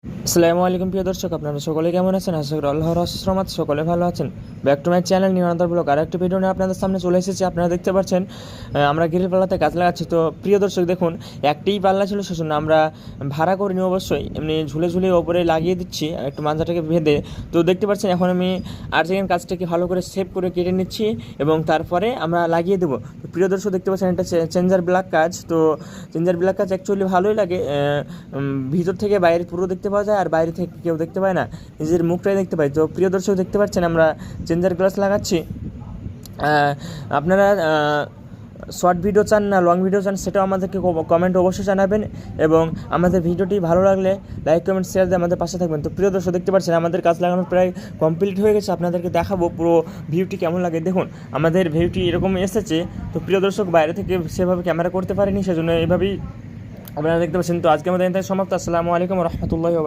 আসসালামু আলাইকুম প্রিয় দর্শক, আপনারা সকলে কেমন আছেন? আশা করি আল্লাহর রহমত সকলে ভালো আছেন। ব্যাক টু মাই চ্যানেল নিরন্তর ব্লগ আর একটা ভিডিও নিয়ে আপনাদের সামনে চলে এসেছি। আপনারা দেখতে পাচ্ছেন আমরা গ্রিল পাল্লাতে গাছ লাগাচ্ছি। তো প্রিয় দর্শক দেখুন, একটিই পাল্লা ছিল, সেজন্য আমরা ভাড়া করিনি অবশ্যই, এমনি ঝুলে ঝুলে ওপরে লাগিয়ে দিচ্ছি একটু মাঞ্জাটাকে বেঁধে। তো দেখতে পাচ্ছেন এখন আমি আর্জেন্ট কাজটাকে ভালো করে সেভ করে কেটে নিচ্ছি এবং তারপরে আমরা লাগিয়ে দেবো। তো প্রিয় দর্শক দেখতে পাচ্ছেন এটা চেঞ্জার ব্ল্যাক কাজ। তো চেঞ্জার ব্ল্যাক কাজ অ্যাকচুয়ালি ভালোই লাগে, ভিতর থেকে বাইরে পুরো দেখতে পাওয়া যায় আর বাইরে থেকে কেউ দেখতে পায় না, নিজের মুখটাই দেখতে পাই। তো প্রিয় দর্শক দেখতে পাচ্ছেন আমরা চেঞ্জার গ্লাস লাগাচ্ছি। আপনারা শর্ট ভিডিও চান না লং ভিডিও চান সেটাও আমাদেরকে কমেন্ট অবশ্যই জানাবেন, এবং আমাদের ভিডিওটি ভালো লাগলে লাইক কমেন্ট শেয়ার দিয়ে আমাদের পাশে থাকবেন। তো প্রিয় দর্শক দেখতে পাচ্ছেন আমাদের কাজ লাগানো প্রায় কমপ্লিট হয়ে গেছে। আপনাদেরকে দেখাবো পুরো ভিউটি কেমন লাগে। দেখুন আমাদের ভিউটি এরকম এসেছে। তো প্রিয় দর্শক বাইরে থেকে সেভাবে ক্যামেরা করতে পারিনি, সেজন্য এইভাবেই আপনারা দেখতে পাচ্ছেন। তো আজকে আমাদের সমাপ্ত। আসসালামু আলাইকুম রহমতুল্লাহ।